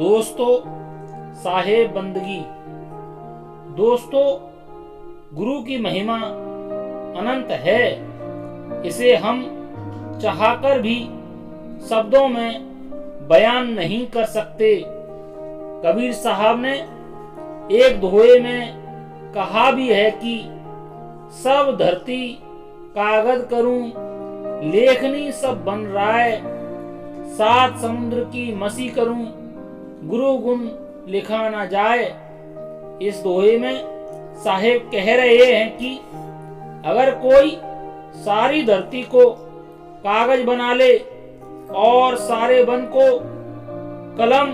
दोस्तों, साहेब बंदगी। दोस्तों, गुरु की महिमा अनंत है। इसे हम चाहकर भी शब्दों में बयान नहीं कर सकते। कबीर साहब ने एक दोहे में कहा भी है कि सब धरती कागज करूं, लेखनी सब बन राय, सात समुद्र की मसी करूं, गुरु गुण लिखा ना जाए। इस दोहे में साहेब कह रहे हैं कि अगर कोई सारी धरती को कागज बना ले और सारे वन को कलम,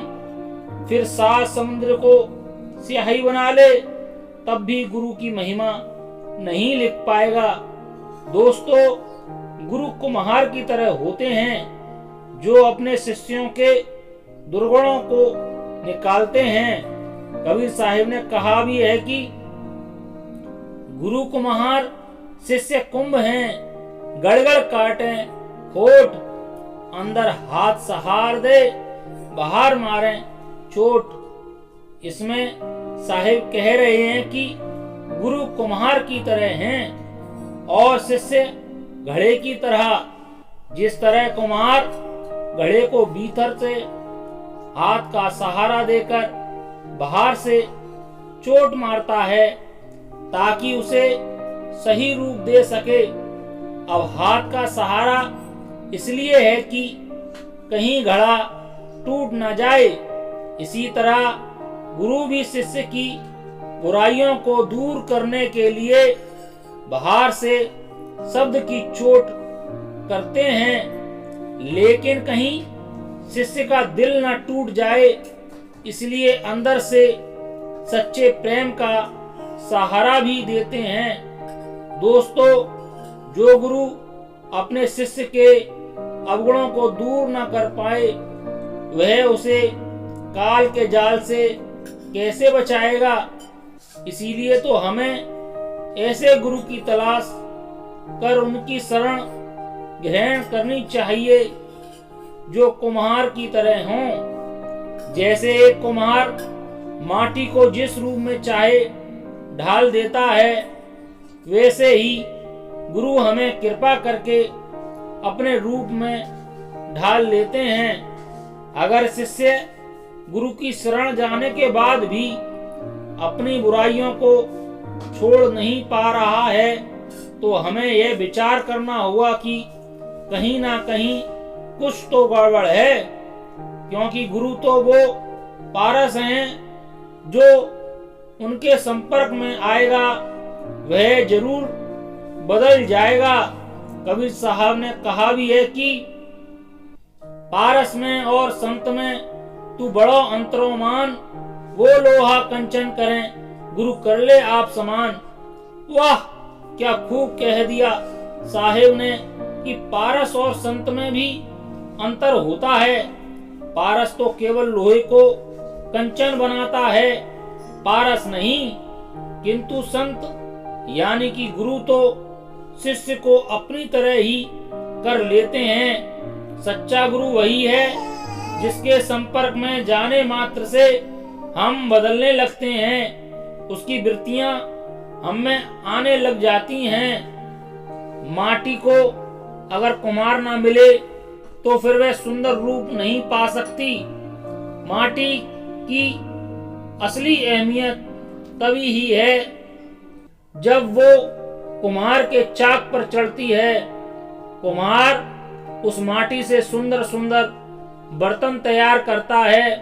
फिर सात समुद्र को स्याही बना ले, तब भी गुरु की महिमा नहीं लिख पाएगा। दोस्तों, गुरु कुम्हार की तरह होते हैं जो अपने शिष्यों के दुर्गुणों को निकालते हैं। कबीर साहिब ने कहा भी है कि गुरु कुम्हार शिष्य कुंभ हैं, गड़गड़ काटे खोट, अंदर हाथ सहार दे, बाहर मारे चोट। इसमें साहिब कह रहे हैं कि गुरु कुम्हार की तरह हैं और शिष्य घड़े की तरह। जिस तरह कुम्हार घड़े को भीतर से हाथ का सहारा देकर बाहर से चोट मारता है ताकि उसे सही रूप दे सके। अब हाथ का सहारा इसलिए है कि कहीं घड़ा टूट न जाए। इसी तरह गुरु भी शिष्य की बुराइयों को दूर करने के लिए बाहर से शब्द की चोट करते हैं, लेकिन कहीं शिष्य का दिल न टूट जाए, इसलिए अंदर से सच्चे प्रेम का सहारा भी देते हैं। दोस्तों, जो गुरु अपने शिष्य के अवगुणों को दूर न कर पाए, वह उसे काल के जाल से कैसे बचाएगा। इसीलिए तो हमें ऐसे गुरु की तलाश कर उनकी शरण ग्रहण करनी चाहिए जो कुम्हार की तरह हों। जैसे एक कुम्हार माटी को जिस रूप में चाहे ढाल देता है, वैसे ही गुरु हमें कृपा करके अपने रूप में ढाल लेते हैं। अगर शिष्य गुरु की शरण जाने के बाद भी अपनी बुराइयों को छोड़ नहीं पा रहा है, तो हमें यह विचार करना होगा कि कहीं ना कहीं कुछ तो गड़बड़ है, क्योंकि गुरु तो वो पारस हैं जो उनके संपर्क में आएगा वह जरूर बदल जाएगा। कबीर साहब ने कहा भी है कि पारस में और संत में तू बड़ो अंतरोमान, वो लोहा कंचन करें गुरु कर ले आप समान। वाह, क्या खूब कह दिया साहेब ने कि पारस और संत में भी अंतर होता है। पारस तो केवल लोहे को कंचन बनाता है, पारस नहीं। किंतु संत यानी कि गुरु तो शिष्य को अपनी तरह ही कर लेते हैं। सच्चा गुरु वही है जिसके संपर्क में जाने मात्र से हम बदलने लगते हैं, उसकी वृत्तियां हम में आने लग जाती हैं। माटी को अगर कुम्हार ना मिले तो फिर वह सुंदर रूप नहीं पा सकती। माटी की असली अहमियत तभी ही है जब वो कुम्हार के चाक पर चढ़ती है। कुम्हार उस माटी से सुंदर सुंदर बर्तन तैयार करता है।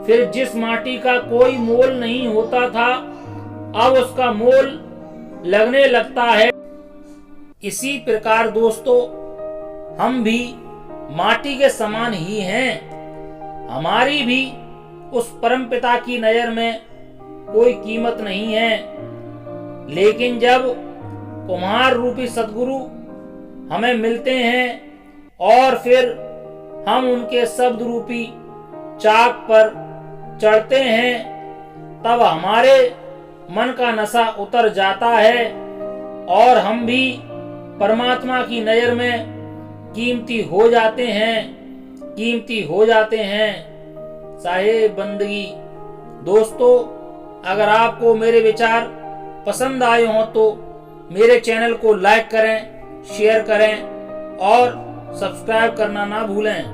फिर जिस माटी का कोई मोल नहीं होता था, अब उसका मोल लगने लगता है। इसी प्रकार दोस्तों, हम भी माटी के समान ही हैं। हमारी भी उस परमपिता की नजर में कोई कीमत नहीं है। लेकिन जब कुम्हार रूपी सद्गुरु हमें मिलते हैं और फिर हम उनके शब्द रूपी चाक पर चढ़ते हैं, तब हमारे मन का नशा उतर जाता है और हम भी परमात्मा की नजर में कीमती हो जाते हैं। साहेब बंदगी। दोस्तों, अगर आपको मेरे विचार पसंद आए हों तो मेरे चैनल को लाइक करें, शेयर करें और सब्सक्राइब करना ना भूलें।